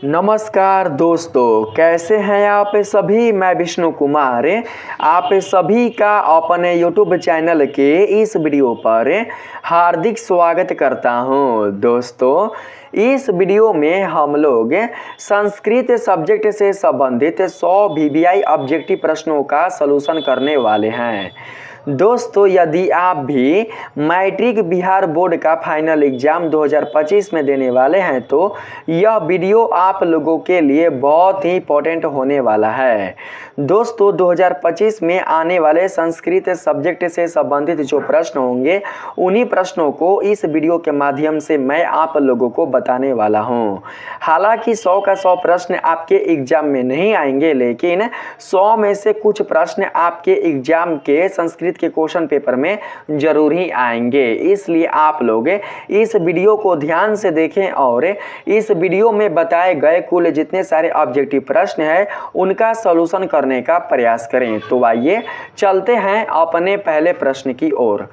नमस्कार दोस्तों, कैसे हैं आप सभी। मैं विष्णु कुमार आप सभी का अपने YouTube चैनल के इस वीडियो पर हार्दिक स्वागत करता हूं। दोस्तों, इस वीडियो में हम लोग संस्कृत सब्जेक्ट से संबंधित 100 VVI ऑब्जेक्टिव प्रश्नों का सलूशन करने वाले हैं। दोस्तों, यदि आप भी मैट्रिक बिहार बोर्ड का फाइनल एग्ज़ाम 2025 में देने वाले हैं तो यह वीडियो आप लोगों के लिए बहुत ही इम्पोर्टेंट होने वाला है। दोस्तों, 2025 में आने वाले संस्कृत सब्जेक्ट से संबंधित जो प्रश्न होंगे उन्हीं प्रश्नों को इस वीडियो के माध्यम से मैं आप लोगों को बताने वाला हूं। हालांकि 100 का 100 प्रश्न आपके एग्ज़ाम में नहीं आएंगे, लेकिन 100 में से कुछ प्रश्न आपके एग्ज़ाम के संस्कृत के क्वेश्चन पेपर में जरूर ही आएंगे। इसलिए आप लोग इस वीडियो को ध्यान से देखें और इस वीडियो में बताए गए कुल जितने सारे ऑब्जेक्टिव प्रश्न हैं उनका सॉल्यूशन करने का प्रयास करें। तो आइए चलते हैं अपने पहले प्रश्न की ओर।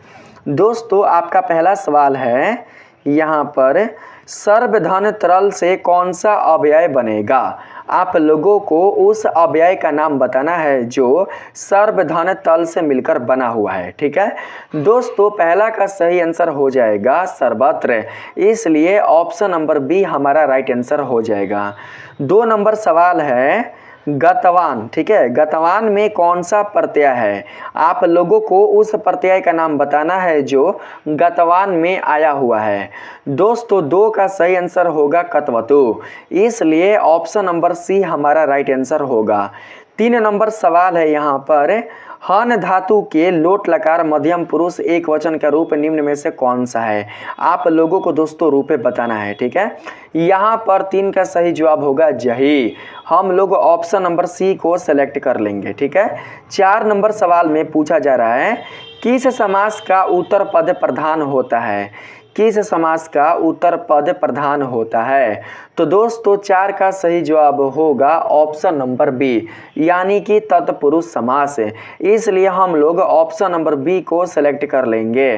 दोस्तों, आपका पहला सवाल है यहाँ पर, सर्वधन तरल से कौन सा अवयव बनेगा। आप लोगों को उस अवयव का नाम बताना है जो सर्वधन तल से मिलकर बना हुआ है। ठीक है दोस्तों, पहला का सही आंसर हो जाएगा सर्वत्र, इसलिए ऑप्शन नंबर बी हमारा राइट आंसर हो जाएगा। 2 नंबर सवाल है गतवान। ठीक है, गतवान में कौन सा प्रत्यय है। आप लोगों को उस प्रत्यय का नाम बताना है जो गतवान में आया हुआ है। दोस्तों, 2 का सही आंसर होगा कतवतु, इसलिए ऑप्शन नंबर सी हमारा राइट आंसर होगा। 3 नंबर सवाल है यहाँ पर, हन धातु के लोट लकार मध्यम पुरुष एक वचन का रूप निम्न में से कौन सा है। आप लोगों को दोस्तों रूपे बताना है। ठीक है, यहाँ पर 3 का सही जवाब होगा जही। हम लोग ऑप्शन नंबर सी को सेलेक्ट कर लेंगे। ठीक है, 4 नंबर सवाल में पूछा जा रहा है, किस समास का उत्तर पद प्रधान होता है। किस समास का उत्तर पद प्रधान होता है। तो दोस्तों, 4 का सही जवाब होगा ऑप्शन नंबर बी, यानी कि तत्पुरुष समास। इसलिए हम लोग ऑप्शन नंबर बी को सेलेक्ट कर लेंगे।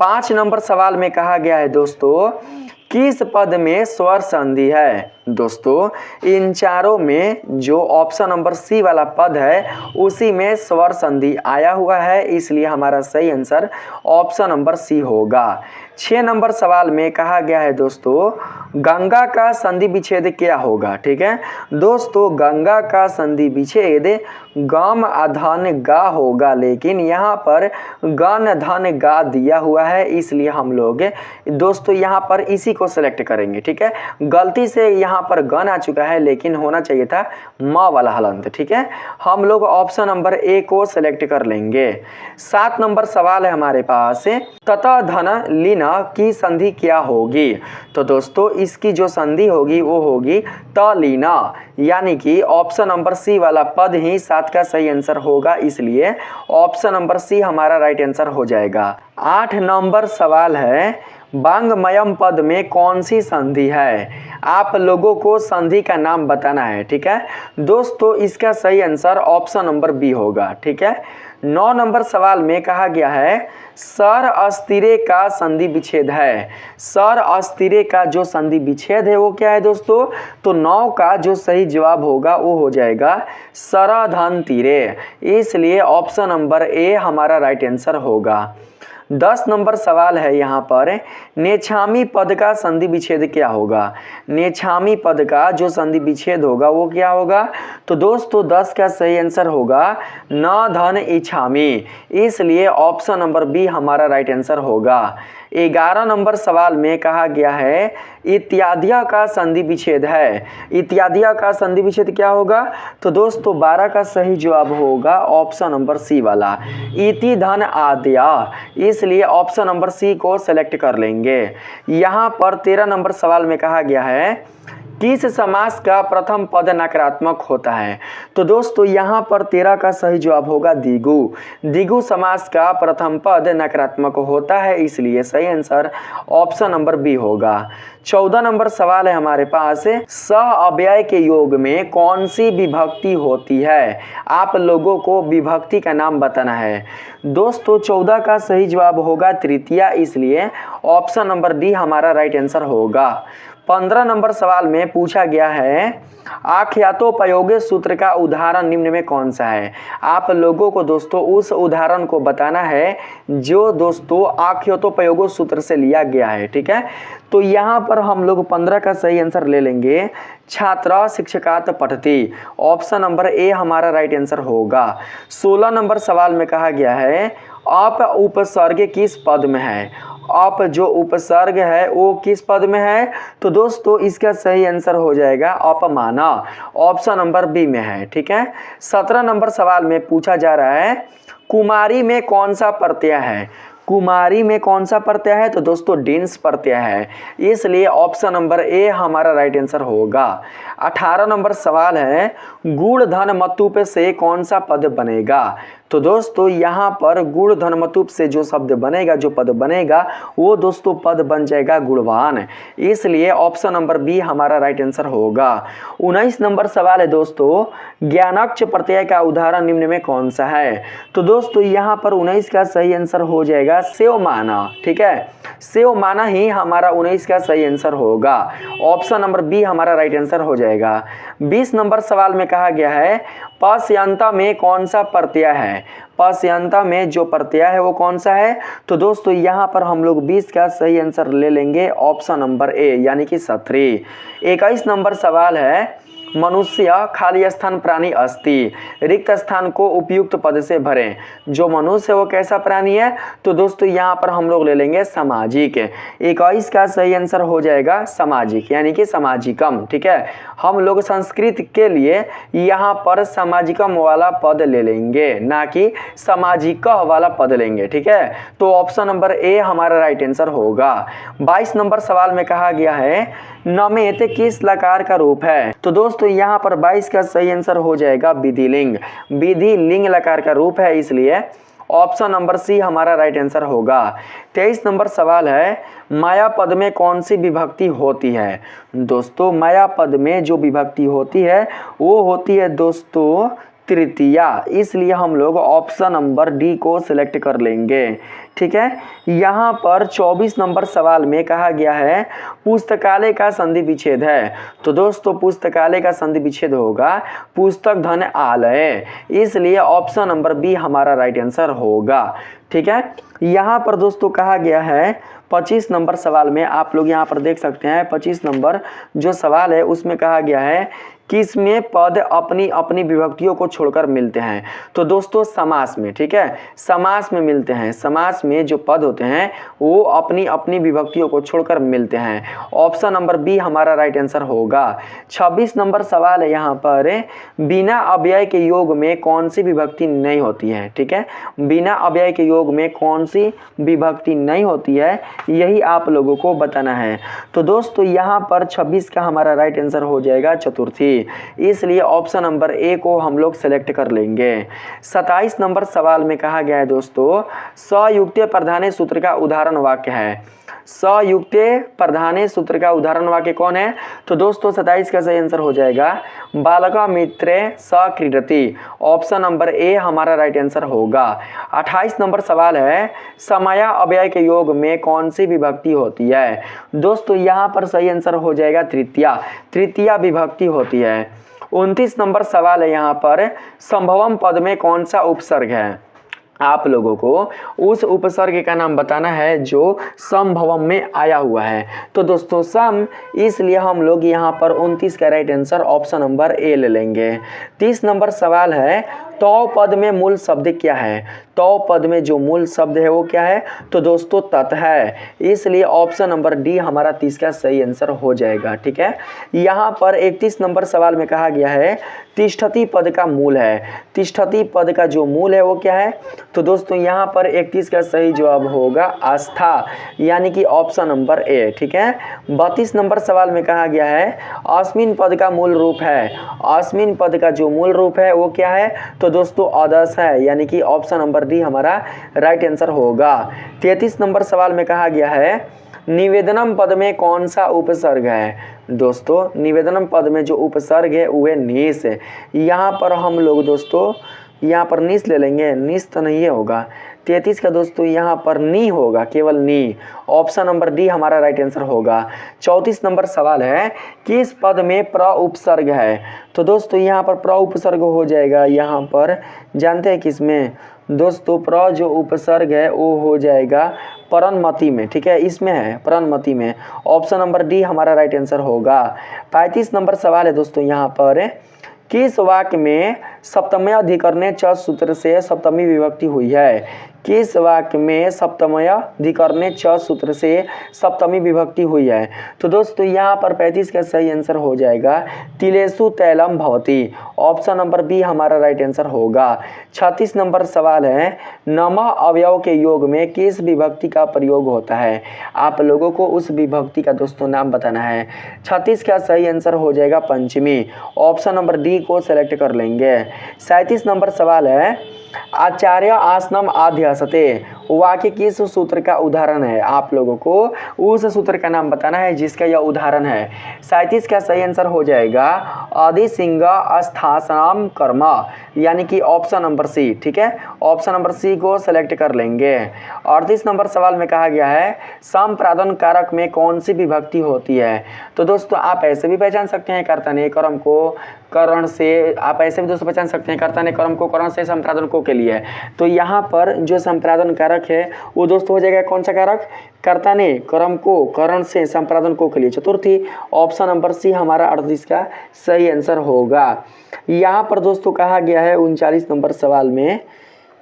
5 नंबर सवाल में कहा गया है दोस्तों, किस पद में स्वर संधि है। दोस्तों, इन चारों में जो ऑप्शन नंबर सी वाला पद है उसी में स्वर संधि आया हुआ है, इसलिए हमारा सही आंसर ऑप्शन नंबर सी होगा। 6 नंबर सवाल में कहा गया है दोस्तों, गंगा का संधि विच्छेद क्या होगा। ठीक है दोस्तों, गंगा का संधि विच्छेद गम अधन गा होगा, लेकिन यहाँ पर गन धन गा दिया हुआ है, इसलिए हम लोग दोस्तों यहाँ पर इसी को सेलेक्ट करेंगे। ठीक है, गलती से यहाँ पर गन आ चुका है, लेकिन होना चाहिए था म वाला हलंत। ठीक है, हम लोग ऑप्शन नंबर ए को सेलेक्ट कर लेंगे। 7 नंबर सवाल है हमारे पास, तथा धन लीना की संधि क्या होगी। तो दोस्तों, इसकी जो संधि होगी वो होगी तलीना, यानी कि ऑप्शन नंबर सी वाला पद ही 7 का सही आंसर होगा, इसलिए ऑप्शन नंबर सी हमारा राइट आंसर हो जाएगा। 8 नंबर सवाल है, वांगमयम पद में कौन सी संधि है। आप लोगों को संधि का नाम बताना है। ठीक है दोस्तों, इसका सही आंसर ऑप्शन नंबर बी होगा। ठीक है, 9 नंबर सवाल में कहा गया है, सर अस्थिरे का संधि विच्छेद है। सर अस्थिरे का जो संधि विच्छेद है वो क्या है दोस्तों। तो 9 का जो सही जवाब होगा वो हो जाएगा सराधन तीरे, इसलिए ऑप्शन नंबर ए हमारा राइट आंसर होगा। 10 नंबर सवाल है यहाँ पर, नेछामी पद का संधि विच्छेद क्या होगा। नेछामी पद का जो संधि विच्छेद होगा वो क्या होगा। तो दोस्तों, 10 का सही आंसर होगा न धन इछामी, इसलिए ऑप्शन नंबर बी हमारा राइट आंसर होगा। 11 नंबर सवाल में कहा गया है, इत्यादिया का संधि विच्छेद है। इत्यादिया का संधि विच्छेद क्या होगा। तो दोस्तों, 12 का सही जवाब होगा ऑप्शन नंबर सी वाला, इति धन आद्या, इसलिए ऑप्शन नंबर सी को सेलेक्ट कर लेंगे। यहाँ पर 13 नंबर सवाल में कहा गया है, किस समास का प्रथम पद नकारात्मक होता है। तो दोस्तों, यहाँ पर 13 का सही जवाब होगा दिगु। दिगु समास का प्रथम पद नकारात्मक होता है, इसलिए सही आंसर ऑप्शन नंबर बी होगा। 14 नंबर सवाल है हमारे पास, सह अव्यय के योग में कौन सी विभक्ति होती है। आप लोगों को विभक्ति का नाम बताना है। दोस्तों, 14 का सही जवाब होगा तृतीया, इसलिए ऑप्शन नंबर डी हमारा राइट आंसर होगा। 15 नंबर सवाल में पूछा गया है आख्यातोपयोगी सूत्र का उदाहरण निम्न में कौन सा है। आप लोगों को दोस्तों उस उदाहरण को बताना है जो दोस्तों आख्यातोपयोगी सूत्र से लिया गया है। ठीक है, तो यहाँ पर हम लोग 15 का सही आंसर ले लेंगे। छात्रा शिक्षकात पठती, ऑप्शन नंबर ए हमारा राइट आंसर होगा। 16 नंबर सवाल में कहा गया है अप उपसर्ग किस पद में है। अप जो उपसर्ग है वो किस पद में है, तो दोस्तों इसका सही आंसर हो जाएगा अपमाना, ऑप्शन नंबर बी में है। ठीक है, 17 नंबर सवाल में पूछा जा रहा है कुमारी में कौन सा प्रत्यय है। कुमारी में कौन सा प्रत्यय है, तो दोस्तों डिंस प्रत्यय है, इसलिए ऑप्शन नंबर ए हमारा राइट आंसर होगा। 18 नंबर सवाल है गुण धन मतुप से कौन सा पद बनेगा। तो दोस्तों यहाँ पर गुण धन मतुप से जो शब्द बनेगा, जो पद बनेगा वो दोस्तों पद बन जाएगा गुणवान, इसलिए ऑप्शन नंबर बी हमारा राइट आंसर होगा। 19 नंबर सवाल है दोस्तों ज्ञानक्ष प्रत्यय का उदाहरण निम्न में कौन सा है। तो दोस्तों यहाँ पर 19 का सही आंसर हो जाएगा सेवमाना। ठीक है, सेवमाना ही हमारा 19 का सही आंसर होगा, ऑप्शन नंबर बी हमारा राइट आंसर हो जाएगा। 20 नंबर सवाल में कहा गया है पश्यंता में कौन सा प्रत्यय है। पश्यंता में जो प्रत्यय है वो कौन सा है, तो दोस्तों यहाँ पर हम लोग 20 का सही आंसर ले लेंगे, ऑप्शन नंबर ए यानी कि क्षत्रिय। 21 नंबर सवाल है मनुष्य खाली स्थान प्राणी अस्ति, रिक्त स्थान को उपयुक्त पद से भरें। जो मनुष्य वो कैसा प्राणी है, तो दोस्तों यहाँ पर हम लोग ले लेंगे सामाजिक। 21 का सही आंसर हो जाएगा सामाजिक यानी कि सामाजिकम। ठीक है, हम लोग संस्कृत के लिए यहाँ पर सामाजिकम वाला पद ले लेंगे, ना कि सामाजिक वाला पद लेंगे। ठीक है, तो ऑप्शन नंबर ए हमारा राइट आंसर होगा। 22 नंबर सवाल में कहा गया है नमेत किस लकार का रूप है। तो दोस्तों यहाँ पर 22 का सही आंसर हो जाएगा विधिलिंग। विधिलिंग लकार का रूप है, इसलिए ऑप्शन नंबर सी हमारा राइट आंसर होगा। 23 नंबर सवाल है माया पद में कौन सी विभक्ति होती है। दोस्तों माया पद में जो विभक्ति होती है वो होती है दोस्तों तृतीया, इसलिए हम लोग ऑप्शन नंबर डी को सिलेक्ट कर लेंगे। ठीक है, यहाँ पर 24 नंबर सवाल में कहा गया है पुस्तकालय का संधि विच्छेद है। तो दोस्तों पुस्तकालय का संधि विच्छेद होगा पुस्तक धन आलय, इसलिए ऑप्शन नंबर बी हमारा राइट आंसर होगा। ठीक है, यहाँ पर दोस्तों कहा गया है 25 नंबर सवाल में आप लोग यहाँ पर देख सकते हैं 25 नंबर जो सवाल है उसमें कहा गया है किसमें पद अपनी अपनी विभक्तियों को छोड़कर मिलते हैं। तो दोस्तों समास में। ठीक है, समास में मिलते हैं। समास में जो पद होते हैं वो अपनी अपनी विभक्तियों को छोड़कर मिलते हैं, ऑप्शन नंबर बी हमारा राइट आंसर होगा। 26 नंबर सवाल है यहाँ पर बिना अव्यय के योग में कौन सी विभक्ति नहीं होती है। ठीक है, बिना अव्यय के योग में कौन सी विभक्ति नहीं होती है यही आप लोगों को बताना है। तो दोस्तों यहाँ पर 26 का हमारा राइट आंसर हो जाएगा चतुर्थी, इसलिए ऑप्शन नंबर ए को हम लोग सेलेक्ट कर लेंगे। 27 नंबर सवाल में कहा गया है दोस्तों सयुक्तीय प्रधान सूत्र का उदाहरण वाक्य है। सयुक्तीय प्रधान सूत्र का उदाहरण वाक्य कौन है, तो दोस्तों 27 का सही आंसर हो जाएगा बालका मित्रे स क्रीडति, ऑप्शन नंबर ए हमारा राइट आंसर होगा। 28 नंबर सवाल है समय अव्यय के योग में कौन सी विभक्ति होती है। दोस्तों यहाँ पर सही आंसर हो जाएगा तृतीया, तृतीया विभक्ति होती है। 29 नंबर सवाल है यहाँ पर संभवम पद में कौन सा उपसर्ग है। आप लोगों को उस उपसर्ग का नाम बताना है जो संभवम में आया हुआ है। तो दोस्तों सम, इसलिए हम लोग यहाँ पर 29 का right answer option number A ले लेंगे। 30 नंबर सवाल है तो पद में मूल शब्द क्या है। तो पद में जो मूल शब्द है वो क्या है, तो दोस्तों तत् है, इसलिए ऑप्शन नंबर डी हमारा 30 का सही आंसर हो जाएगा। ठीक है, यहाँ पर 31 नंबर सवाल में कहा गया है तिष्ठति पद का मूल है। तिष्ठति पद का जो मूल है वो क्या है, तो दोस्तों यहाँ पर 31 का सही जवाब होगा आस्था, यानी कि ऑप्शन नंबर ए। ठीक है, 32 नंबर सवाल में कहा गया है अस्मिन पद का मूल रूप है। अस्मिन पद का जो मूल रूप है वो क्या है, तो दोस्तों अदस है, यानी कि ऑप्शन नंबर डी हमारा राइट आंसर होगा। 33 नंबर सवाल में कहा गया है निवेदनम पद में कौन सा उपसर्ग है। दोस्तों निवेदनम पद में जो उपसर्ग है वह निस है। यहाँ पर हम लोग दोस्तों यहाँ पर निस ले लेंगे, निस तो नहीं होगा, 33 का दोस्तों यहाँ पर नी होगा, केवल नी। ऑप्शन नंबर डी हमारा राइट आंसर होगा। 34 नंबर सवाल है, किस पद में प्र उपसर्ग है? तो दोस्तों यहाँ पर प्र उपसर्ग हो जाएगा, यहाँ पर जानते हैं किसमें दोस्तों? प्र जो उपसर्ग है वो हो जाएगा परनमति में, ठीक है, इसमें है परनमति में। ऑप्शन नंबर डी हमारा राइट आंसर होगा। 35 नंबर सवाल है दोस्तों यहाँ पर, किस वाक्य में सप्तमय अधिकरणे च सूत्र से सप्तमी विभक्ति हुई है? किस वाक्य में सप्तमय अधिकरणे च सूत्र से सप्तमी विभक्ति हुई है? तो दोस्तों यहाँ पर 35 का सही आंसर हो जाएगा तिलेषु तैलम भवति। ऑप्शन नंबर बी हमारा राइट आंसर होगा। 36 नंबर सवाल है, नमः अवयव के योग में किस विभक्ति का प्रयोग होता है? आप लोगों को उस विभक्ति का दोस्तों नाम बताना है। 36 का सही आंसर हो जाएगा पंचमी। ऑप्शन नंबर डी को सेलेक्ट कर लेंगे। 37 नंबर सवाल है, आचार्य आसनम आध्यासते वाक्य किस सूत्र का उदाहरण है? आप लोगों को उस सूत्र का नाम बताना है जिसका यह उदाहरण है। 37 का सही आंसर हो जाएगा अधिसिंह अस्थासनम कर्म, यानी कि ऑप्शन नंबर सी, ठीक है, ऑप्शन नंबर सी को सेलेक्ट कर लेंगे। 38 नंबर सवाल में कहा गया है, संप्रादन कारक में कौन सी विभक्ति होती है? तो दोस्तों आप ऐसे भी पहचान सकते हैं कर्तने कर्म को करण से, आप ऐसे भी दोस्तों पहचान सकते हैं कर्तने कर्म को करण से संप्रादन को के लिए। तो यहाँ पर जो संप्रादन कारक है वो दोस्तों हो जाएगा कौन सा कारक? कर्तने कर्म को करण से संप्रादन को के लिए। चतुर्थी ऑप्शन नंबर सी हमारा 38 का सही आंसर होगा। यहाँ पर दोस्तों कहा गया है 39 नंबर सवाल में,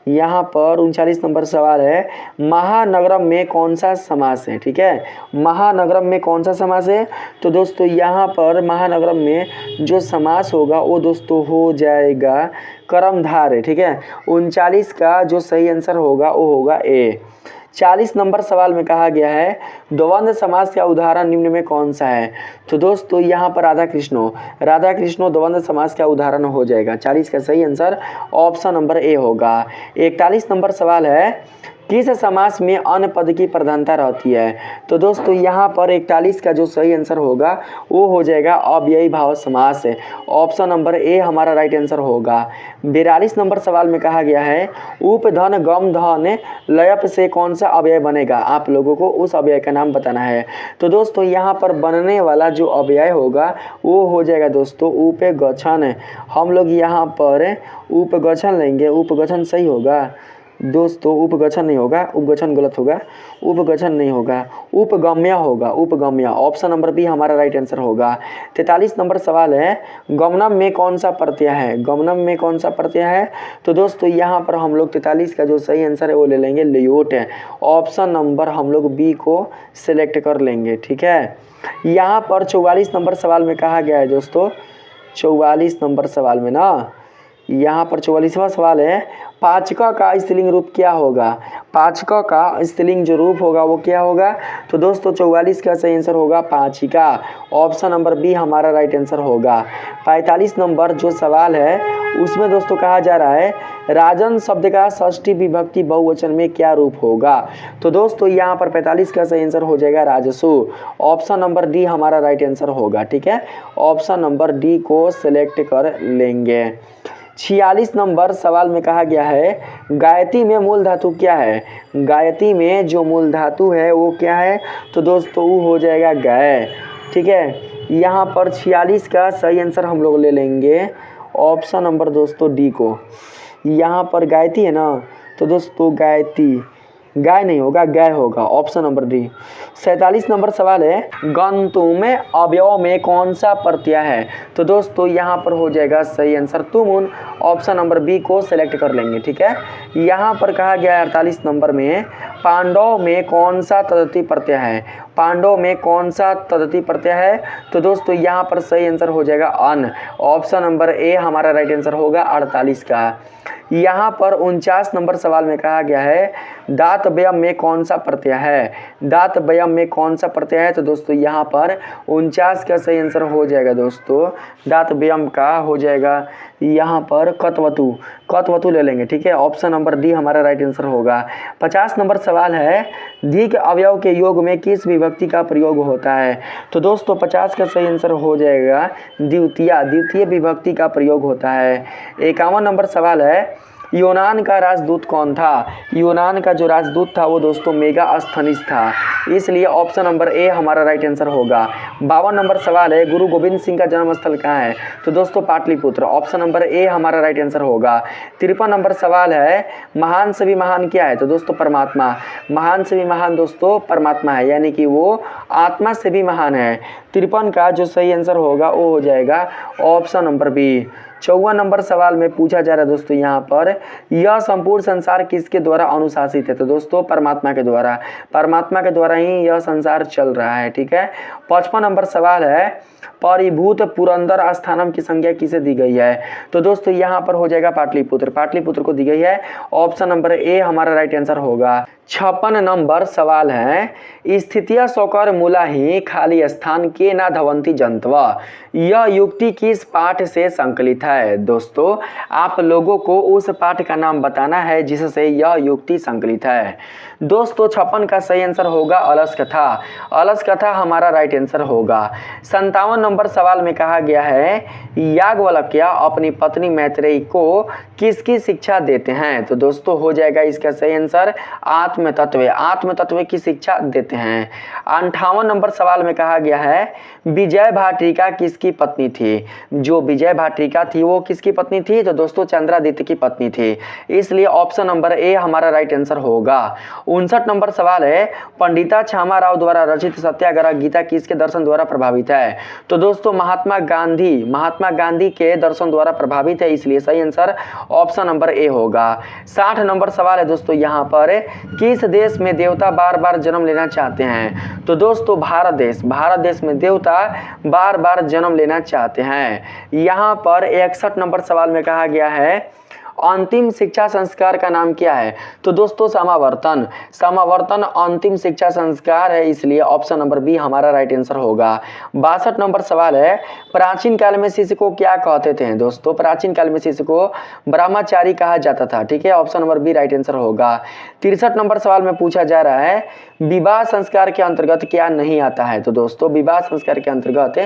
यहाँ पर 39 नंबर सवाल है, महानगरम में कौन सा समास है? ठीक है, महानगरम में कौन सा समास है? तो दोस्तों यहाँ पर महानगरम में जो समास होगा वो दोस्तों हो जाएगा कर्मधार है, ठीक है। 39 का जो सही आंसर होगा वो होगा ए। 40 नंबर सवाल में कहा गया है, द्वंद्व समास का उदाहरण निम्न में कौन सा है? तो दोस्तों यहाँ पर राधा कृष्णो द्वंद्व समास का उदाहरण हो जाएगा। 40 का सही आंसर ऑप्शन नंबर ए होगा। 41 नंबर सवाल है, किस समास में अन पद की प्रधानता रहती है? तो दोस्तों यहाँ पर 41 का जो सही आंसर होगा वो हो जाएगा अव्ययी भाव समास है। ऑप्शन नंबर ए हमारा राइट आंसर होगा। 42 नंबर सवाल में कहा गया है, उपधन गम धन लयप से कौन सा अव्यय बनेगा? आप लोगों को उस अव्यय का नाम बताना है। तो दोस्तों यहाँ पर बनने वाला जो अव्यय होगा वो हो जाएगा दोस्तों उपगछन। हम लोग यहाँ पर उपगछन लेंगे, उपगछन सही होगा दोस्तों, उपगछन नहीं होगा, उपगछन गलत होगा, उपगछन नहीं होगा, उपगम्य होगा, उपगम्य। ऑप्शन नंबर बी हमारा राइट आंसर होगा। 43 नंबर सवाल है, गमनम में कौन सा प्रत्यय है? गमनम में कौन सा प्रत्यय है? तो दोस्तों यहाँ पर हम लोग 43 का जो सही आंसर है वो ले लेंगे लियोट है। ऑप्शन नंबर हम लोग बी को सिलेक्ट कर लेंगे, ठीक है। यहाँ पर 44 नंबर सवाल में कहा गया है दोस्तों, 44 नंबर सवाल में ना, यहाँ पर 44वां सवाल है, पाचका का स्त्रीलिंग रूप क्या होगा? पाचका का स्त्रीलिंग जो रूप होगा वो क्या होगा? तो दोस्तों 44 का सही आंसर होगा पाचिका। ऑप्शन नंबर बी हमारा राइट आंसर होगा। 45 नंबर जो सवाल है उसमें दोस्तों कहा जा रहा है, राजन शब्द का षष्ठी विभक्ति बहुवचन में क्या रूप होगा? तो दोस्तों यहाँ पर 45 का सही आंसर हो जाएगा राजसु। ऑप्शन नंबर डी हमारा राइट आंसर होगा, ठीक है। ऑप्शन नंबर डी को सिलेक्ट कर लेंगे। 46 नंबर सवाल में कहा गया है, गायती में मूल धातु क्या है? गायती में जो मूल धातु है वो क्या है? तो दोस्तों वो हो जाएगा गय, ठीक है। यहाँ पर 46 का सही आंसर हम लोग ले लेंगे ऑप्शन नंबर दोस्तों डी को। यहाँ पर गायती है ना, तो दोस्तों गायती, गाय नहीं होगा, गाय होगा, ऑप्शन नंबर डी। 47 नंबर सवाल है, गंतु में अवयव में कौन सा प्रत्यय है? तो दोस्तों यहाँ पर हो जाएगा सही आंसर तुमुन। ऑप्शन नंबर बी को सिलेक्ट कर लेंगे, ठीक है। यहाँ पर कहा गया है 48 नंबर में, पांडव में कौन सा तदती प्रत्यय है? पांडव में कौन सा तदती प्रत्यय है? तो दोस्तों यहाँ पर सही आंसर हो जाएगा अन। ऑप्शन नंबर ए हमारा राइट आंसर होगा 48 का। यहाँ पर 49 नंबर सवाल में कहा गया है, दात व्यय में कौन सा प्रत्यय है? दात व्यय में कौन सा प्रत्यय है? तो दोस्तों यहाँ पर 49 का सही आंसर हो जाएगा दोस्तों दात व्यय का हो जाएगा यहाँ पर कतवतु, कतवतु ले लेंगे, ठीक है। ऑप्शन नंबर डी हमारा राइट आंसर होगा। 50 नंबर सवाल है, धिक अवयव के योग में किस विभक्ति का प्रयोग होता है? तो दोस्तों 50 का सही आंसर हो जाएगा द्वितीय, द्वितीय विभक्ति का प्रयोग होता है। 51 नंबर सवाल है, यूनान का राजदूत कौन था? यूनान का जो राजदूत था वो दोस्तों मेगास्थनीज था, इसलिए ऑप्शन नंबर ए हमारा राइट आंसर होगा। 52 नंबर सवाल है, गुरु गोविंद सिंह का जन्म स्थल कहाँ है? तो दोस्तों पाटलिपुत्र, ऑप्शन नंबर ए हमारा राइट आंसर होगा। 53 नंबर सवाल है, महान से भी महान क्या है? तो दोस्तों परमात्मा, महान से भी महान दोस्तों परमात्मा है, यानी कि वो आत्मा से भी महान है। 53 का जो सही आंसर होगा वो हो जाएगा ऑप्शन नंबर बी। 54 नंबर सवाल में पूछा जा रहा है दोस्तों यहाँ पर, यह संपूर्ण संसार किसके द्वारा अनुशासित है? तो दोस्तों परमात्मा के द्वारा, परमात्मा के द्वारा ही यह संसार चल रहा है, ठीक है। 55 नंबर सवाल है, परिभूत पुरंदर स्थानम की संज्ञा किसे दी गई है? तो दोस्तों यहाँ पर हो जाएगा पाटलिपुत्र, पाटलिपुत्र को दी गई है, ऑप्शन नंबर ए हमारा राइट आंसर होगा। 56 नंबर सवाल है, स्थितिया सोकर मूला ही खाली स्थान के ना धवंती जंतवा, यह युक्ति किस पाठ से संकलित है? दोस्तों आप लोगों को उस पाठ का नाम बताना है जिससे यह युक्ति संकलित है। दोस्तों 56 का सही आंसर होगा अलस कथा, अलस कथा हमारा राइट आंसर होगा। 57 नंबर सवाल में कहा गया है, याज्ञवल्क्य अपनी पत्नी मैत्रेयी को किसकी शिक्षा देते हैं? तो दोस्तों हो जाएगा इसका सही आंसर आत्म तत्व, आत्म तत्व की शिक्षा देते हैं। 58 नंबर सवाल में कहा गया है, विजय भाटिका किसकी पत्नी थी? जो विजय भाटिका थी वो किसकी पत्नी थी? तो दोस्तों चंद्रादित्य की पत्नी थी, इसलिए ऑप्शन नंबर ए हमारा राइट आंसर होगा। 59 नंबर सवाल है, पंडिता छामा राव द्वारा रचित सत्याग्रह गीता किसके दर्शन द्वारा प्रभावित है? तो दोस्तों महात्मा गांधी के दर्शन द्वारा प्रभावित है, इसलिए सही आंसर ऑप्शन नंबर ए होगा। 60 नंबर सवाल है दोस्तों यहाँ पर, किस देश में देवता बार बार जन्म लेना चाहते हैं? तो दोस्तों भारत देश में देवता बार बार जन्म लेना चाहते हैं। यहाँ पर 61 नंबर सवाल में कहा गया है, अंतिम शिक्षा संस्कार का नाम क्या है? तो दोस्तों समावर्तन अंतिम शिक्षा संस्कार है, इसलिए ऑप्शन नंबर बी हमारा राइट आंसर होगा। 62 नंबर सवाल है, प्राचीन काल में शिष्य को क्या कहते थे? दोस्तों प्राचीन काल में शिष्य को ब्रह्मचारी कहा जाता था, ठीक है, option number B right answer होगा। 63 नंबर सवाल में पूछा जा रहा है, विवाह संस्कार के अंतर्गत क्या नहीं आता है? तो दोस्तों विवाह संस्कार के अंतर्गत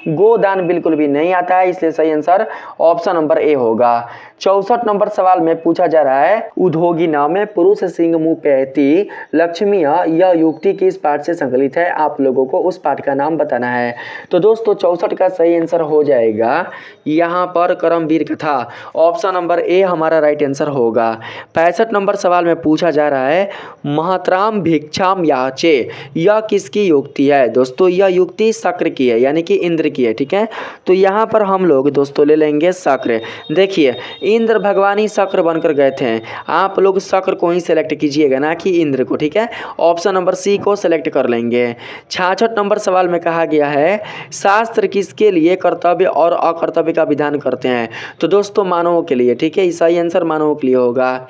गोदान बिल्कुल भी नहीं आता है, इसलिए सही आंसर ऑप्शन नंबर ए होगा। 64 नंबर सवाल में पूछा जा रहा है, उद्योगी नाम में पुरुष सिंह मुंह पैती लक्ष्मिया, यह युक्ति किस पाठ से संकलित है? आप लोगों को उस पाठ का नाम बताना है। तो दोस्तों 64 का सही आंसर हो जाएगा यहाँ पर करमवीर कथा, ऑप्शन नंबर ए हमारा राइट आंसर होगा। 65 नंबर सवाल में पूछा जा रहा है, महतराम भिक्षाम याचे, यह किसकी युक्ति है? दोस्तों यह युक्ति शक्र की है, यानी कि इंद्र की है, ठीक है। तो यहाँ पर हम लोग दोस्तों ले लेंगे शक्र। देखिए इंद्र भगवान ही शक्र बनकर गए थे, आप लोग शक्र को ही सेलेक्ट कीजिएगा, ना कि इंद्र को, ठीक है। ऑप्शन नंबर सी को सेलेक्ट कर लेंगे। 66 नंबर सवाल में कहा गया है, शास्त्र किसके लिए कर्तव्य और अकर्तव्य का विधान करते हैं? तो दोस्तों मानवों के लिए, ठीक है, सही आंसर मानवों के लिए होगा।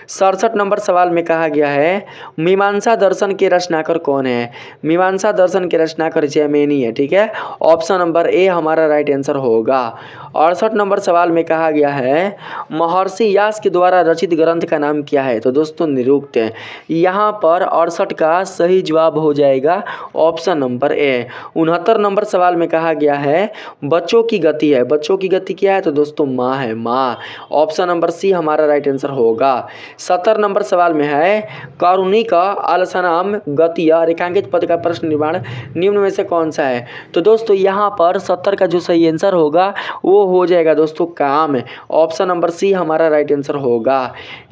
67 नंबर सवाल में कहा गया है, मीमांसा दर्शन के रचनाकर कौन है? मीमांसा दर्शन के रचनाकर जैमिनी है, ठीक है, ऑप्शन नंबर ए हमारा राइट आंसर होगा। 68 नंबर सवाल में कहा गया है, महर्षि व्यास के द्वारा रचित ग्रंथ का नाम क्या है? तो दोस्तों निरुक्त है। यहाँ पर 68 का सही जवाब हो जाएगा ऑप्शन नंबर ए। 69 नंबर सवाल में कहा गया है, बच्चों की गति है, बच्चों की गति क्या है? तो दोस्तों माँ है, माँ, ऑप्शन नंबर सी हमारा राइट आंसर होगा। 70 नंबर सवाल में है, कारुणिक आलसनाम गतिया रेखांकित पद का प्रश्न निर्माण निम्न में से कौन सा है? तो दोस्तों यहाँ पर 70 का जो सही आंसर होगा वो हो जाएगा दोस्तों काम, ऑप्शन नंबर सी हमारा राइट आंसर होगा।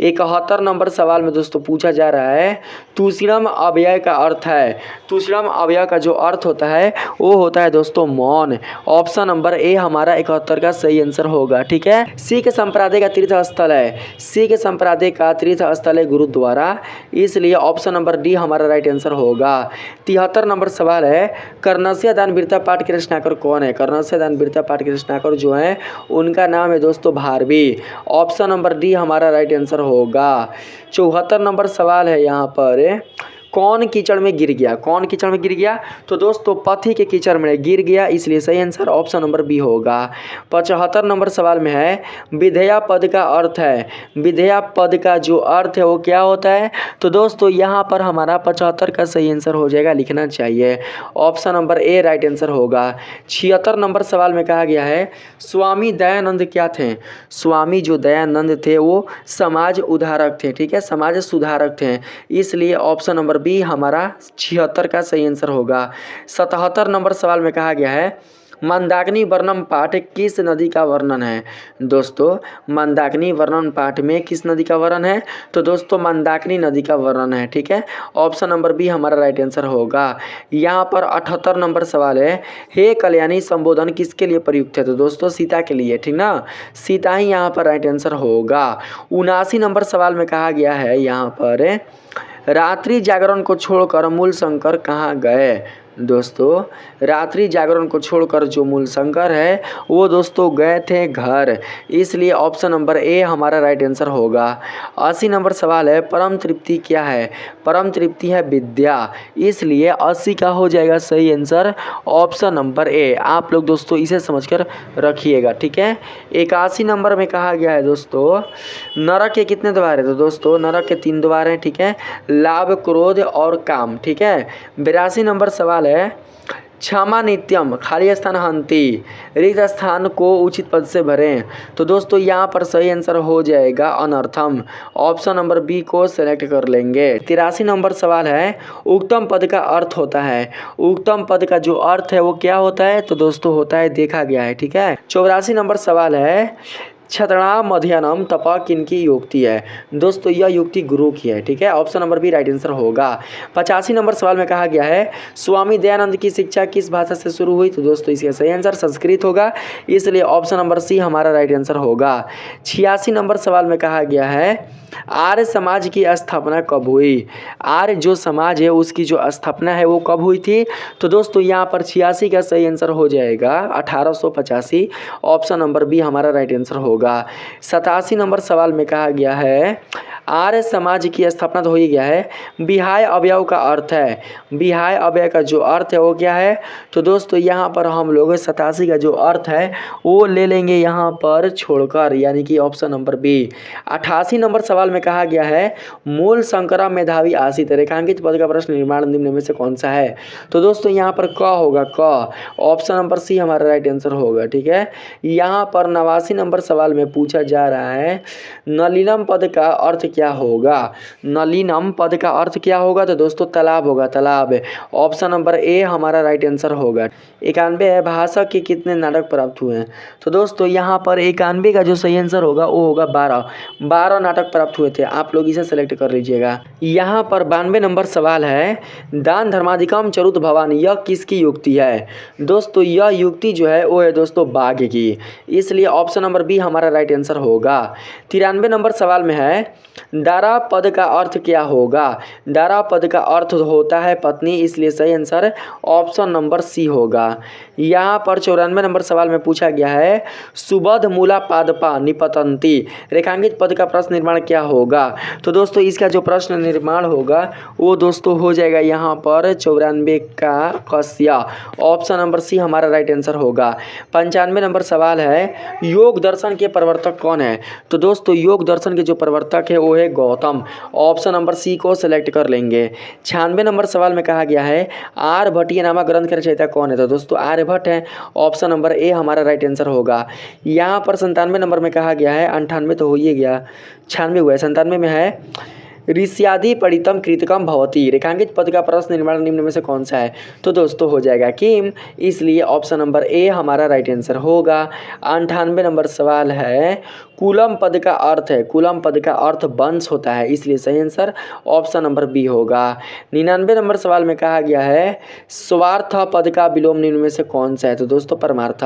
71 नंबर सवाल में दोस्तों पूछा जा रहा है, तुषिणम अव्यय का अर्थ है, तुषिणम अव्यय का जो अर्थ होता है वो होता है दोस्तों मौन, ऑप्शन नंबर ए हमारा 71 का सही आंसर होगा, ठीक है। सिख संप्रदाय का तीर्थ स्थल है, सिख संप्रदाय का तीर्थ स्थल है गुरुद्वारा, इसलिए ऑप्शन नंबर डी हमारा राइट आंसर होगा। 73 नंबर सवाल है, कर्णस्य दान वीरता पाठ के रचनाकर कौन है? कर्णस्य दान वीरता पाठ के रचनाकर जो है उनका नाम है दोस्तों भारवी, ऑप्शन नंबर डी हमारा राइट आंसर होगा। 74 नंबर सवाल है यहाँ पर, कौन कीचड़ में गिर गया, कौन कीचड़ में गिर गया? तो दोस्तों पथी के कीचड़ में गिर गया, इसलिए सही आंसर ऑप्शन नंबर बी होगा। 75 नंबर सवाल में है विधेया पद का अर्थ है, विधेया पद का जो अर्थ है वो क्या होता है? तो दोस्तों यहाँ पर हमारा 75 का सही आंसर हो जाएगा, लिखना चाहिए option number A right answer होगा। 76 नंबर सवाल में कहा गया है स्वामी दयानंद क्या थे? स्वामी जो दयानंद थे वो समाज उद्धारक थे, ठीक है, समाज सुधारक थे, इसलिए ऑप्शन नंबर बी हमारा 76 का सही आंसर होगा। 77 नंबर सवाल में कहा गया है मंदाकिनी वर्णन पाठ किस नदी का वर्णन है? दोस्तों मंदाकिनी वर्णन पाठ में किस नदी का वर्णन है? तो दोस्तों मंदाकिनी नदी का वर्णन है, ठीक है, ऑप्शन नंबर बी हमारा राइट आंसर होगा। यहाँ पर 78 नंबर सवाल है हे कल्याणी संबोधन किसके लिए प्रयुक्त है? तो दोस्तों सीता के लिए, ठीक ना, सीता ही यहाँ पर राइट आंसर होगा। 79 नंबर सवाल में कहा गया है यहाँ पर रात्रि जागरण को छोड़कर मूल शंकर कहाँ गए? दोस्तों रात्रि जागरण को छोड़कर जो मूल शंकर है वो दोस्तों गए थे घर, इसलिए ऑप्शन नंबर ए हमारा राइट आंसर होगा। 80 नंबर सवाल है परम तृप्ति क्या है? परम तृप्ति है विद्या, इसलिए 80 का हो जाएगा सही आंसर ऑप्शन नंबर ए। आप लोग दोस्तों इसे समझकर रखिएगा, ठीक है। 81 नंबर में कहा गया है दोस्तों नरक के कितने द्वार है? तो दोस्तों नरक के 3 द्वार हैं, ठीक है, लाभ क्रोध और काम, ठीक है। 82 नंबर सवाल है क्षमा नित्यम खाली स्थान हंती रिक्त स्थान को उचित पद से भरें। तो दोस्तों यहाँ पर सही आंसर हो जाएगा अनर्थम, ऑप्शन नंबर बी को सेलेक्ट कर लेंगे। 83 नंबर सवाल है उक्तम पद का अर्थ होता है, उक्तम पद का जो अर्थ है वो क्या होता है? तो दोस्तों होता है देखा गया है, ठीक है। 84 नंबर सवाल है क्षतणा मध्यान्हम तपा किनकी युक्ति है? दोस्तों यह युक्ति गुरु की है, ठीक है, option number B right answer होगा। 85 नंबर सवाल में कहा गया है स्वामी दयानंद की शिक्षा किस भाषा से शुरू हुई? तो दोस्तों इसका सही आंसर संस्कृत होगा, इसलिए ऑप्शन नंबर सी हमारा राइट आंसर होगा। 86 नंबर सवाल में कहा गया है आर्य समाज की स्थापना कब हुई? आर्य जो समाज है उसकी जो स्थापना है वो कब हुई थी? तो दोस्तों यहाँ पर 86 का सही आंसर हो जाएगा 1885, ऑप्शन नंबर बी हमारा राइट आंसर होगा। 87 नंबर सवाल में कहा गया है आर्य समाज की स्थापना तो हो ही गया है, विहाय अवयव का अर्थ है, विहाय अवयव का जो अर्थ है वो क्या है? तो दोस्तों यहाँ पर हम लोग 87 का जो अर्थ है वो ले लेंगे यहाँ पर छोड़कर, यानी कि ऑप्शन नंबर बी। 88 नंबर सवाल में कहा गया है मूल शंकरा मेधावी आसित रेखांकित पद का प्रश्न निर्माण निम्न में से कौन सा है? तो दोस्तों यहाँ पर क होगा, क, ऑप्शन नंबर सी हमारा राइट आंसर होगा, ठीक है। यहाँ पर 89 नंबर सवाल में पूछा जा रहा है नलिनम पद का अर्थ क्या होगा? नलिनम पद का अर्थ क्या होगा? तो दोस्तों तालाब होगा, तालाब, ऑप्शन नंबर ए हमारा राइट आंसर होगा। 91 है भाषा के कितने नाटक प्राप्त हुए हैं? तो दोस्तों यहाँ पर 91 का जो सही आंसर होगा वो होगा 12 नाटक प्राप्त हुए थे, आप लोग इसे सेलेक्ट कर लीजिएगा। यहाँ पर 92 नंबर सवाल है दान धर्माधिकम चरुत भवानी यह किसकी युक्ति है? दोस्तों यह युक्ति जो है वो है दोस्तों बाघ की, इसलिए ऑप्शन नंबर बी हमारा राइट आंसर होगा। 93 नंबर सवाल में है दारा पद का अर्थ क्या होगा? दारा पद का अर्थ होता है पत्नी, इसलिए सही आंसर ऑप्शन नंबर सी होगा। यहाँ पर 94 नंबर सवाल में पूछा गया है सुबध मूला पादपा निपतंती रेखांकित पद का प्रश्न निर्माण क्या होगा? तो दोस्तों इसका जो प्रश्न निर्माण होगा वो दोस्तों हो जाएगा यहाँ पर 94 का कस्या, ऑप्शन नंबर सी हमारा राइट आंसर होगा। 95 नंबर सवाल है योग दर्शन के प्रवर्तक कौन है? तो दोस्तों योग दर्शन के जो प्रवर्तक है वो है गौतम, ऑप्शन नंबर सी को सेलेक्ट कर लेंगे। 96 नंबर सवाल में कहा गया है आर्यभट्टीय नामक ग्रंथ के रचयिता कौन है? तो दोस्तों आर्यभट्ट है, ऑप्शन नंबर ए हमारा राइट आंसर होगा। यहाँ पर 97 नंबर में कहा गया है 98 तो हो ही गया, 96 हुआ है, 97 में है ऋष्यादि पढ़ितम कृतकम भवती रेखांकित पद का प्रश्न निर्माण निम्न में से कौन सा है? तो दोस्तों हो जाएगा किम, इसलिए ऑप्शन नंबर ए हमारा राइट आंसर होगा। 98 नंबर सवाल है कुलम पद का अर्थ है, कुलम पद का अर्थ वंश होता है, इसलिए सही आंसर ऑप्शन नंबर बी होगा। 99 नंबर सवाल में कहा गया है स्वार्थ पद का विलोम निम्न में से कौन सा है? तो दोस्तों परमार्थ,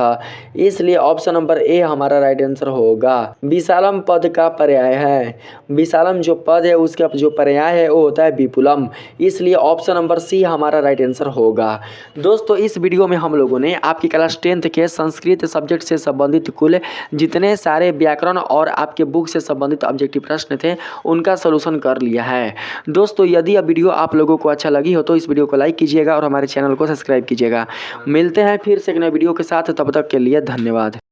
इसलिए ऑप्शन नंबर ए हमारा राइट आंसर होगा। विशालम पद का पर्याय है, विशालम जो पद है उसका तरफ जो पर्याय है वो होता है विपुलम, इसलिए ऑप्शन नंबर सी हमारा राइट आंसर होगा। दोस्तों इस वीडियो में हम लोगों ने आपकी क्लास 10th के संस्कृत सब्जेक्ट से संबंधित कुल जितने सारे व्याकरण और आपके बुक से संबंधित ऑब्जेक्टिव प्रश्न थे उनका सलूशन कर लिया है। दोस्तों यदि यह वीडियो आप लोगों को अच्छा लगी हो तो इस वीडियो को लाइक कीजिएगा और हमारे चैनल को सब्सक्राइब कीजिएगा। मिलते हैं फिर से एक नए वीडियो के साथ, तब तक के लिए धन्यवाद।